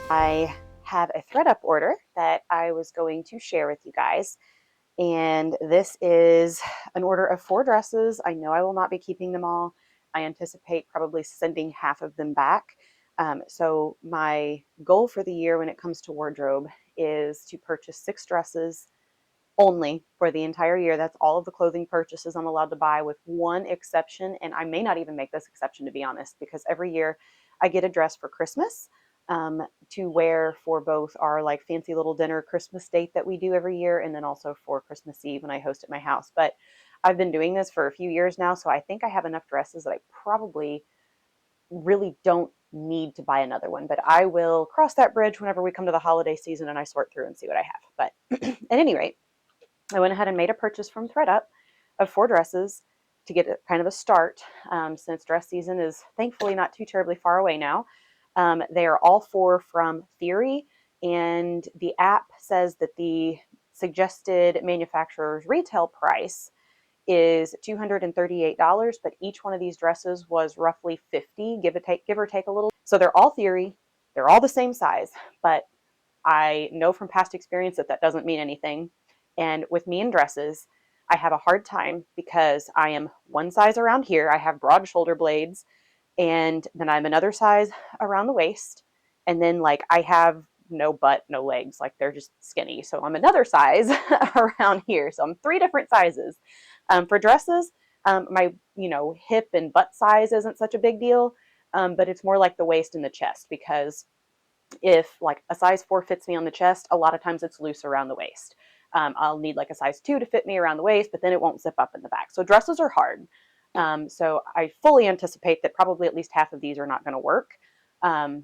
I have a ThredUP order that I was going to share with you guys. And this is an order of 4 dresses. I know I will not be keeping them all. I anticipate probably sending half of them back. So my goal for the year when it comes to wardrobe is to purchase 6 dresses only for the entire year. That's all of the clothing purchases I'm allowed to buy, with one exception. And I may not even make this exception, to be honest, because every year I get a dress for Christmas to wear for both our like fancy little dinner Christmas date that we do every year, and then also for Christmas Eve when I host at my house. But I've been doing this for a few years now, so I think I have enough dresses that I probably really don't need to buy another one. But I will cross that bridge whenever we come to the holiday season and I sort through and see what I have. But at any rate, I went ahead and made a purchase from ThredUP of 4 dresses to get kind of a start, since dress season is thankfully not too terribly far away now. They are all 4 from Theory, and the app says that the suggested manufacturer's retail price is $238, but each one of these dresses was roughly $50, give or take a little. So they're all Theory, they're all the same size, but I know from past experience that that doesn't mean anything. And with me in dresses, I have a hard time because I am one size around here. I have broad shoulder blades, and then I'm another size around the waist. And then like I have no butt, no legs, like they're just skinny. So I'm another size around here. So I'm 3 different sizes. For dresses, my hip and butt size isn't such a big deal, but it's more like the waist and the chest, because if like a size 4 fits me on the chest, a lot of times it's loose around the waist. I'll need like a size 2 to fit me around the waist, but then it won't zip up in the back. So dresses are hard. So I fully anticipate that probably at least half of these are not going to work.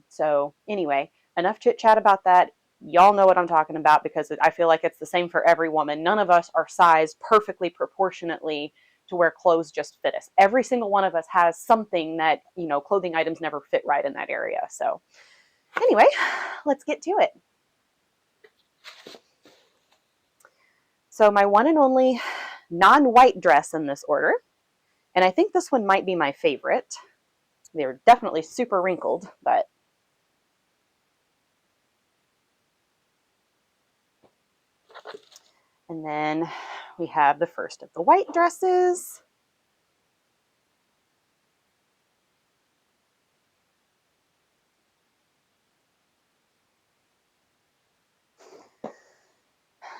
So anyway, enough chit chat about that. Y'all know what I'm talking about, because I feel like it's the same for every woman. None of us are sized perfectly proportionately to where clothes just fit us. Every single one of us has something that, clothing items never fit right in that area. So anyway, let's get to it. So my one and only non-white dress in this order, and I think this one might be my favorite. They're definitely super wrinkled, but and then we have the first of the white dresses.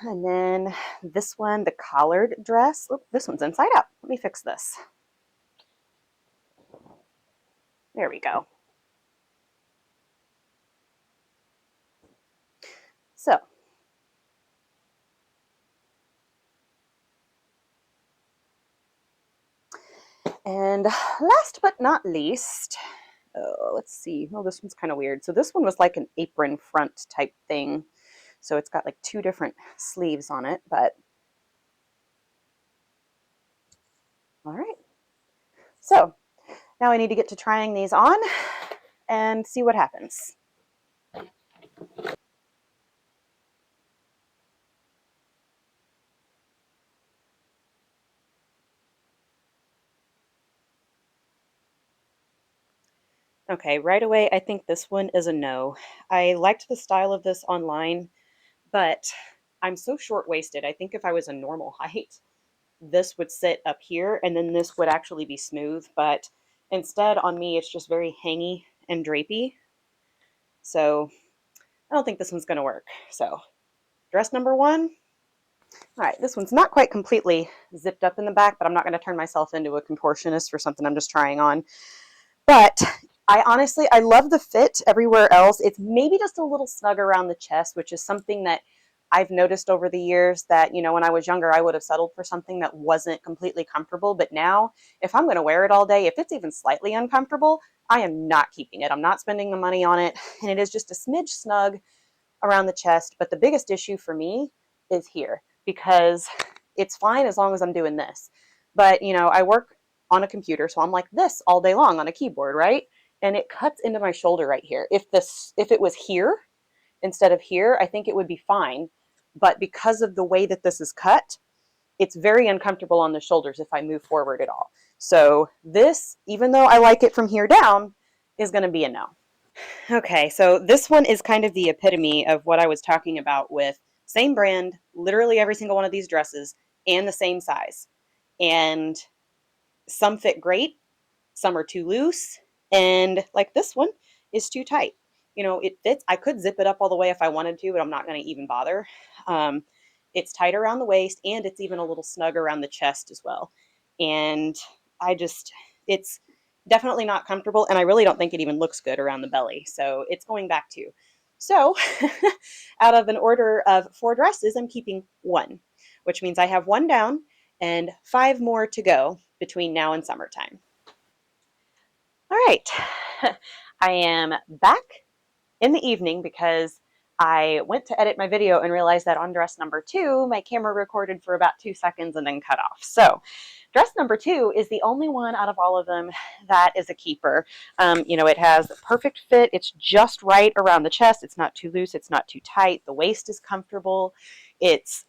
And then this one, the collared dress. Oh, this one's inside out. Let me fix this. There we go. So, and last but not least, let's see. Oh, this one's kind of weird. So this one was like an apron front type thing. So it's got like 2 different sleeves on it, but all right. So now I need to get to trying these on and see what happens. Okay, right away, I think this one is a no. I liked the style of this online, but I'm so short-waisted. I think if I was a normal height, this would sit up here and then this would actually be smooth, but instead on me, it's just very hangy and drapey. So I don't think this one's gonna work. So dress number 1. All right, this one's not quite completely zipped up in the back, but I'm not gonna turn myself into a contortionist for something I'm just trying on. But I love the fit everywhere else. It's maybe just a little snug around the chest, which is something that I've noticed over the years that, when I was younger, I would have settled for something that wasn't completely comfortable. But now, if I'm going to wear it all day, if it's even slightly uncomfortable, I am not keeping it. I'm not spending the money on it. And it is just a smidge snug around the chest. But the biggest issue for me is here, because it's fine as long as I'm doing this. But, I work on a computer, so I'm like this all day long on a keyboard, right? And it cuts into my shoulder right here. If it was here instead of here, I think it would be fine. But because of the way that this is cut, it's very uncomfortable on the shoulders if I move forward at all. So this, even though I like it from here down, is going to be a no. Okay, so this one is kind of the epitome of what I was talking about with same brand, literally every single one of these dresses, and the same size. And some fit great, some are too loose, and like this one is too tight. It fits. I could zip it up all the way if I wanted to, but I'm not going to even bother. Um, it's tight around the waist, and it's even a little snug around the chest as well. And it's definitely not comfortable, and I really don't think it even looks good around the belly. So it's going back to. So, out of an order of 4 dresses, I'm keeping one, which means I have one down and 5 more to go between now and summertime. All right. I am back in the evening because I went to edit my video and realized that on dress number 2, my camera recorded for about 2 seconds and then cut off. So dress number 2 is the only one out of all of them that is a keeper. It has perfect fit. It's just right around the chest. It's not too loose. It's not too tight. The waist is comfortable. It's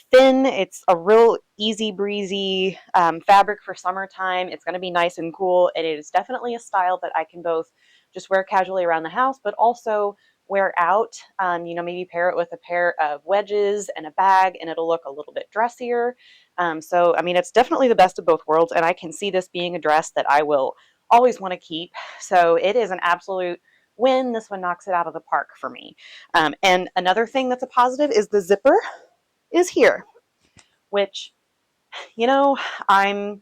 thin. It's a real easy breezy fabric for summertime. It's going to be nice and cool. And it is definitely a style that I can both just wear casually around the house, but also wear out. Maybe pair it with a pair of wedges and a bag, and it'll look a little bit dressier. It's definitely the best of both worlds, and I can see this being a dress that I will always want to keep. So it is an absolute win. This one knocks it out of the park for me. And another thing that's a positive is the zipper is here, which, I'm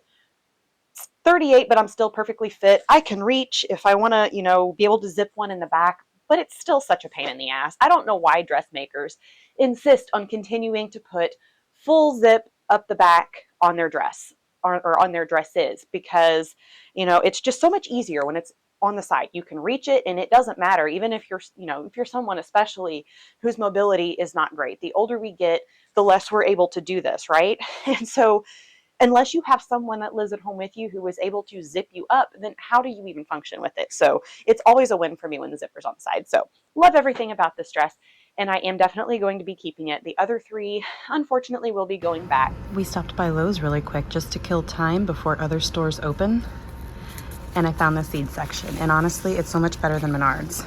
38, but I'm still perfectly fit. I can reach if I want to, be able to zip one in the back, but it's still such a pain in the ass. I don't know why dressmakers insist on continuing to put full zip up the back on their dress or on their dresses because, it's just so much easier when it's on the side. You can reach it and it doesn't matter, even if you're someone especially whose mobility is not great. The older we get, the less we're able to do this, right? And so unless you have someone that lives at home with you who is able to zip you up, then how do you even function with it? So it's always a win for me when the zipper's on the side. So love everything about this dress, and I am definitely going to be keeping it. The other 3, unfortunately, will be going back. We stopped by Lowe's really quick just to kill time before other stores open, and I found the seed section, and honestly, it's so much better than Menards.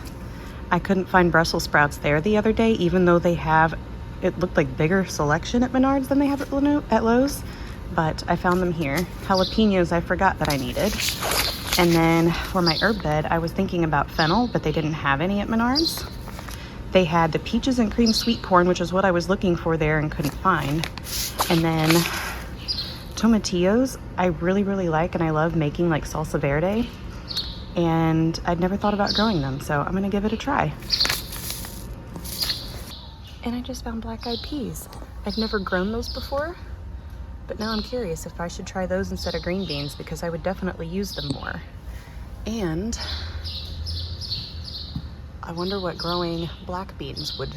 I couldn't find Brussels sprouts there the other day, even though they have, it looked like bigger selection at Menards than they have at Lowe's, but I found them here. Jalapenos I forgot that I needed. And then for my herb bed, I was thinking about fennel, but they didn't have any at Menards. They had the peaches and cream sweet corn, which is what I was looking for there and couldn't find. And then tomatillos I really, really like, and I love making like salsa verde. And I'd never thought about growing them, so I'm gonna give it a try. And I just found black-eyed peas. I've never grown those before, but now I'm curious if I should try those instead of green beans because I would definitely use them more. And I wonder what growing black beans would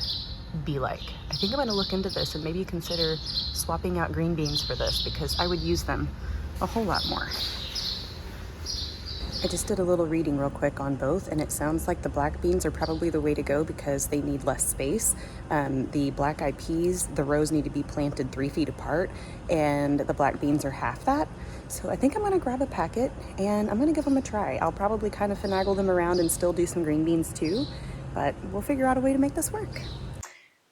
be like. I think I'm gonna look into this and maybe consider swapping out green beans for this because I would use them a whole lot more. I just did a little reading real quick on both, and it sounds like the black beans are probably the way to go because they need less space. The black-eyed peas, the rows need to be planted 3 feet apart, and the black beans are half that. So I think I'm gonna grab a packet and I'm gonna give them a try. I'll probably kind of finagle them around and still do some green beans too, but we'll figure out a way to make this work.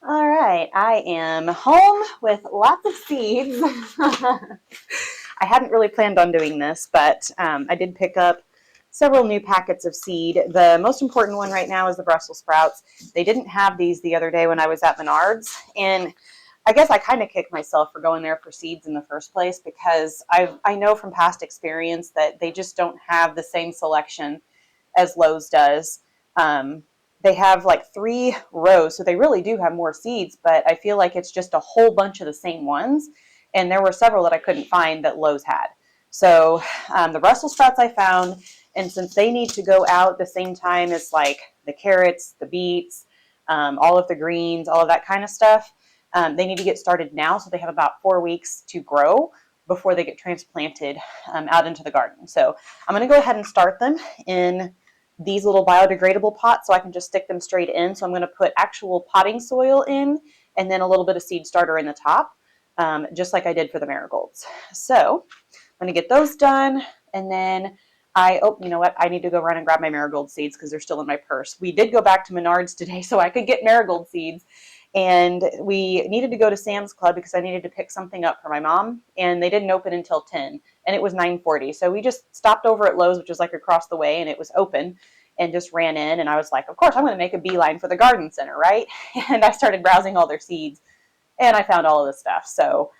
All right, I am home with lots of seeds. I hadn't really planned on doing this, but I did pick up several new packets of seed. The most important one right now is the Brussels sprouts. They didn't have these the other day when I was at Menards, and I guess I kind of kicked myself for going there for seeds in the first place because I know from past experience that they just don't have the same selection as Lowe's does. They have like 3 rows, so they really do have more seeds, but I feel like it's just a whole bunch of the same ones. And there were several that I couldn't find that Lowe's had. So the Brussels sprouts I found, and since they need to go out the same time as like the carrots, the beets, all of the greens, all of that kind of stuff, they need to get started now. So they have about 4 weeks to grow before they get transplanted out into the garden. So I'm going to go ahead and start them in these little biodegradable pots so I can just stick them straight in. So I'm going to put actual potting soil in and then a little bit of seed starter in the top, just like I did for the marigolds. So I'm going to get those done, and then oh, you know what? I need to go run and grab my marigold seeds because they're still in my purse. We did go back to Menards today so I could get marigold seeds. And we needed to go to Sam's Club because I needed to pick something up for my mom. And they didn't open until 10. And it was 9:40. So we just stopped over at Lowe's, which is like across the way, and it was open. And just ran in. And I was like, of course, I'm going to make a beeline for the garden center, right? And I started browsing all their seeds. And I found all of this stuff. So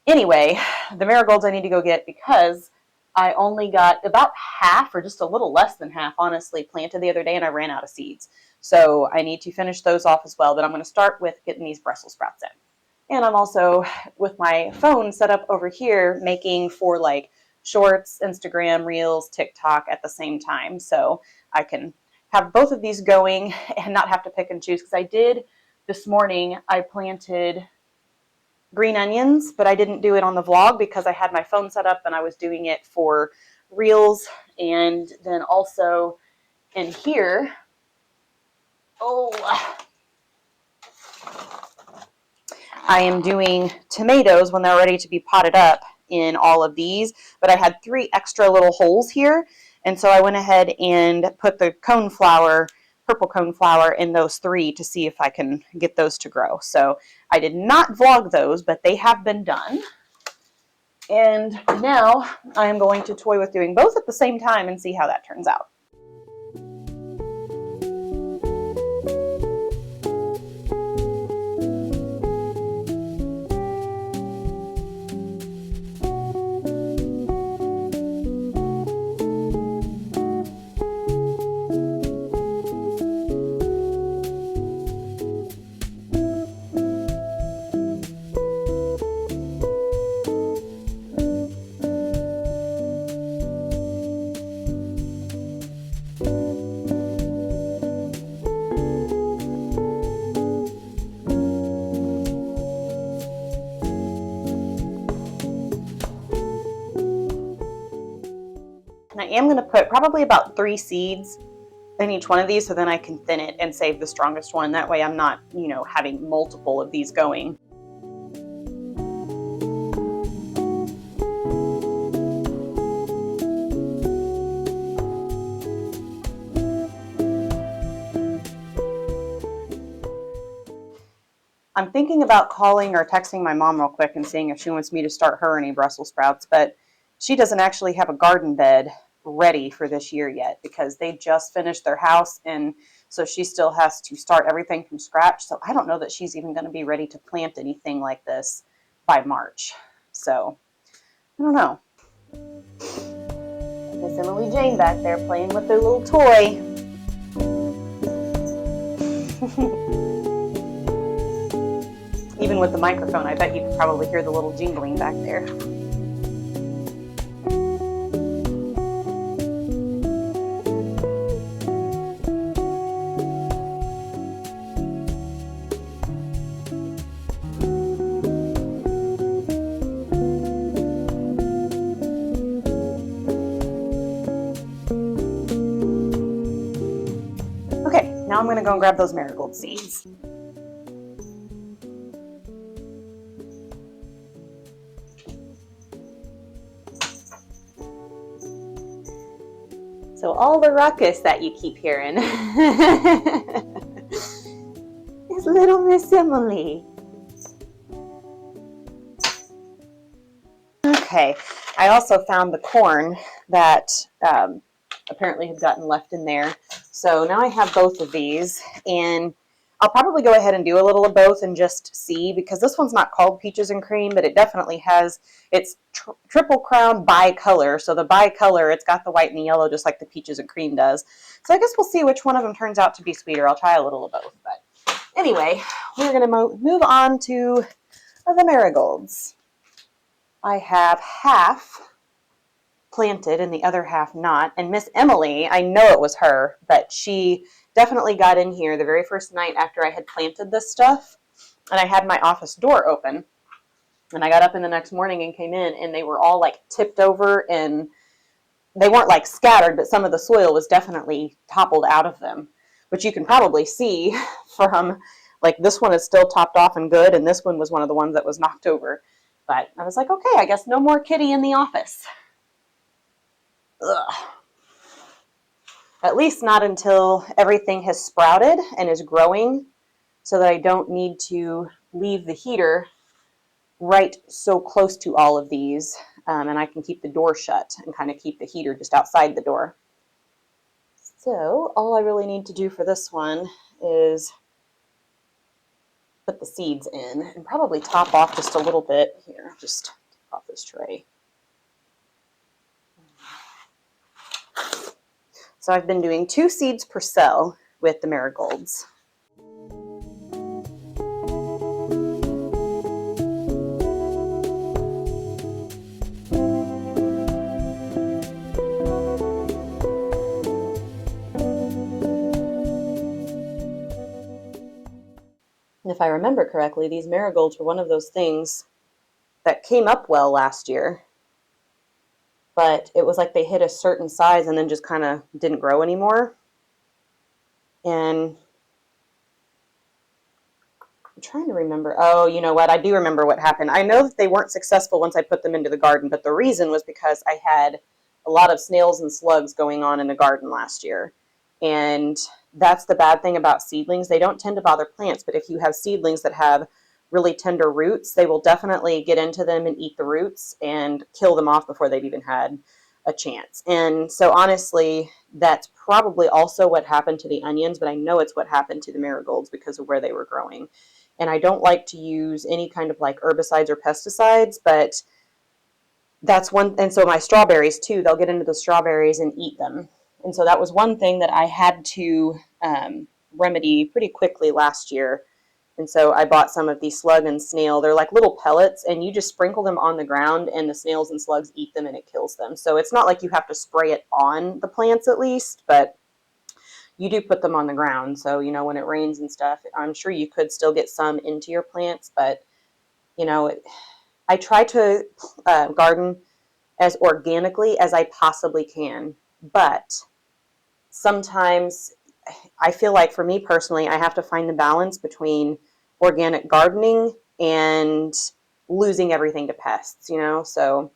anyway, the marigolds I need to go get because I only got about half or just a little less than half, honestly, planted the other day, and I ran out of seeds. So I need to finish those off as well. But I'm going to start with getting these Brussels sprouts in. And I'm also, with my phone set up over here, making for like shorts, Instagram, Reels, TikTok at the same time. So I can have both of these going and not have to pick and choose. Because I did this morning, I planted green onions, but I didn't do it on the vlog because I had my phone set up and I was doing it for Reels. And then also in here, I am doing tomatoes when they're ready to be potted up in all of these, but I had 3 extra little holes here. And so I went ahead and put the purple coneflower in those 3 to see if I can get those to grow. So I did not vlog those, but they have been done. And now I am going to toy with doing both at the same time and see how that turns out. And I am going to put probably about 3 seeds in each one of these so then I can thin it and save the strongest one. That way I'm not, having multiple of these going. I'm thinking about calling or texting my mom real quick and seeing if she wants me to start her any Brussels sprouts, but she doesn't actually have a garden bed ready for this year yet because they just finished their house, and so she still has to start everything from scratch. So I don't know that she's even going to be ready to plant anything like this by March. So I don't know. Miss Emily Jane back there playing with their little toy. Even with the microphone, I bet you can probably hear the little jingling back there. Okay, now I'm going to go and grab those marigold seeds. So all the ruckus that you keep hearing is little Miss Emily. Okay, I also found the corn that apparently had gotten left in there. So now I have both of these, and I'll probably go ahead and do a little of both and just see, because this one's not called Peaches and Cream, but it definitely has, it's Triple Crown bicolor. So the bicolor, it's got the white and the yellow just like the Peaches and Cream does. So I guess we'll see which one of them turns out to be sweeter. I'll try a little of both. But anyway, we're going to move on to the marigolds. I have half planted and the other half not. And Miss Emily, I know it was her, but she definitely got in here the very first night after I had planted this stuff. And I had my office door open. And I got up in the next morning and came in, and they were all like tipped over, and they weren't like scattered, but some of the soil was definitely toppled out of them, which you can probably see from like this one is still topped off and good. And this one was one of the ones that was knocked over. But I was like, okay, I guess no more kitty in the office. Ugh. At least not until everything has sprouted and is growing, so that I don't need to leave the heater right so close to all of these, and I can keep the door shut and kind of keep the heater just outside the door. So all I really need to do for this one is put the seeds in and probably top off just a little bit here, just take off this tray. So I've been doing 2 seeds per cell with the marigolds. And if I remember correctly, these marigolds were one of those things that came up well last year, but it was like they hit a certain size and then just kind of didn't grow anymore. And I'm trying to remember. Oh, you know what? I do remember what happened. I know that they weren't successful once I put them into the garden, but the reason was because I had a lot of snails and slugs going on in the garden last year. And that's the bad thing about seedlings. They don't tend to bother plants, but if you have seedlings that have really tender roots, they will definitely get into them and eat the roots and kill them off before they've even had a chance. And so honestly, that's probably also what happened to the onions, but I know it's what happened to the marigolds because of where they were growing. And I don't like to use any kind of like herbicides or pesticides, but that's one. And so my strawberries too, they'll get into the strawberries and eat them. And so that was one thing that I had to remedy pretty quickly last year. And so I bought some of these slug and snail. They're like little pellets, and you just sprinkle them on the ground, and the snails and slugs eat them, and it kills them. So it's not like you have to spray it on the plants at least, but you do put them on the ground. So, you know, when it rains and stuff, I'm sure you could still get some into your plants, but, you know, I try to garden as organically as I possibly can, but sometimes I feel like for me personally, I have to find the balance between organic gardening and losing everything to pests, you know? So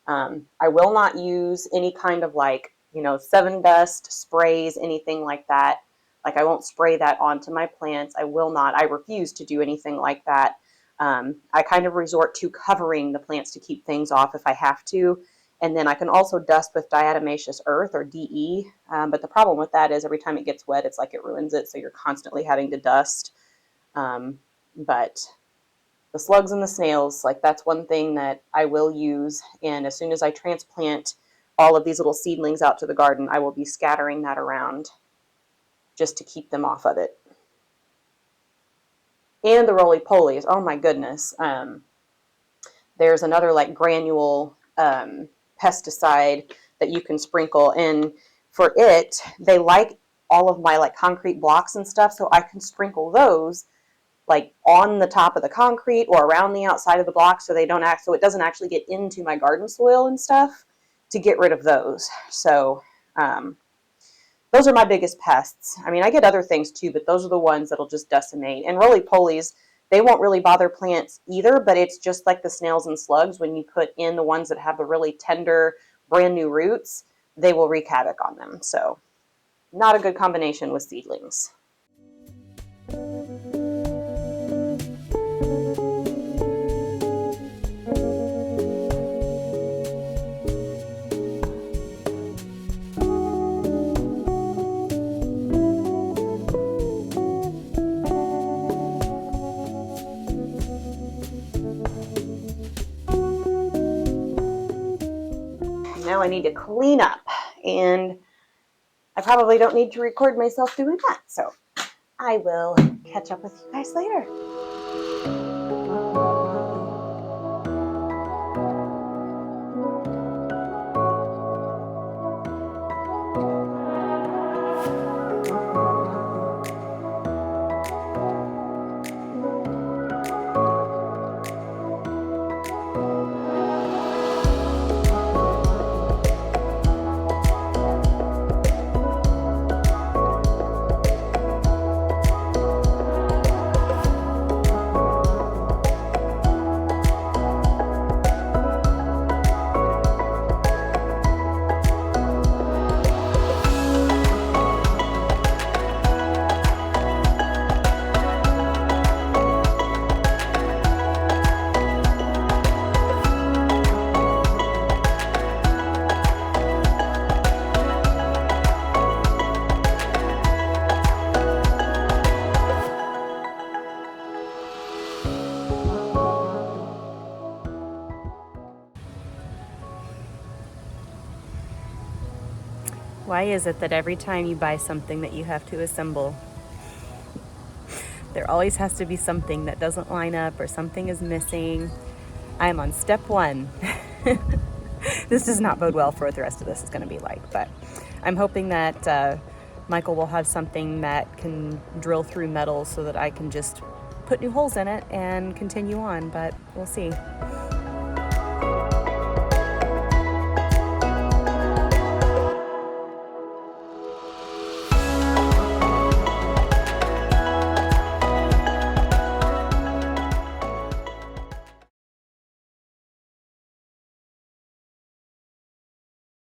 I will not use any kind of like, you know, 7 dust sprays, anything like that. Like I won't spray that onto my plants. I will not. I refuse to do anything like that. I kind of resort to covering the plants to keep things off if I have to. And then I can also dust with diatomaceous earth or DE. But the problem with that is every time it gets wet, it's like it ruins it. So you're constantly having to dust. But the slugs and the snails, like that's one thing that I will use. And as soon as I transplant all of these little seedlings out to the garden, I will be scattering that around just to keep them off of it. And the roly-polies, oh my goodness. There's another like granule pesticide that you can sprinkle, and for it, they like all of my like concrete blocks and stuff, so I can sprinkle those like on the top of the concrete or around the outside of the block so they don't act, so it doesn't actually get into my garden soil and stuff, to get rid of those. So those are my biggest pests. I mean, I get other things too, but those are the ones that'll just decimate. And roly-polies, they won't really bother plants either, but it's just like the snails and slugs. When you put in the ones that have the really tender, brand new roots, they will wreak havoc on them. So not a good combination with seedlings. Now I need to clean up, and I probably don't need to record myself doing that, so I will catch up with you guys later. is it that every time you buy something that you have to assemble, there always has to be something that doesn't line up or something is missing? I'm on step one. This does not bode well for what the rest of this is going to be like, but I'm hoping that Michael will have something that can drill through metal so that I can just put new holes in it and continue on, but we'll see.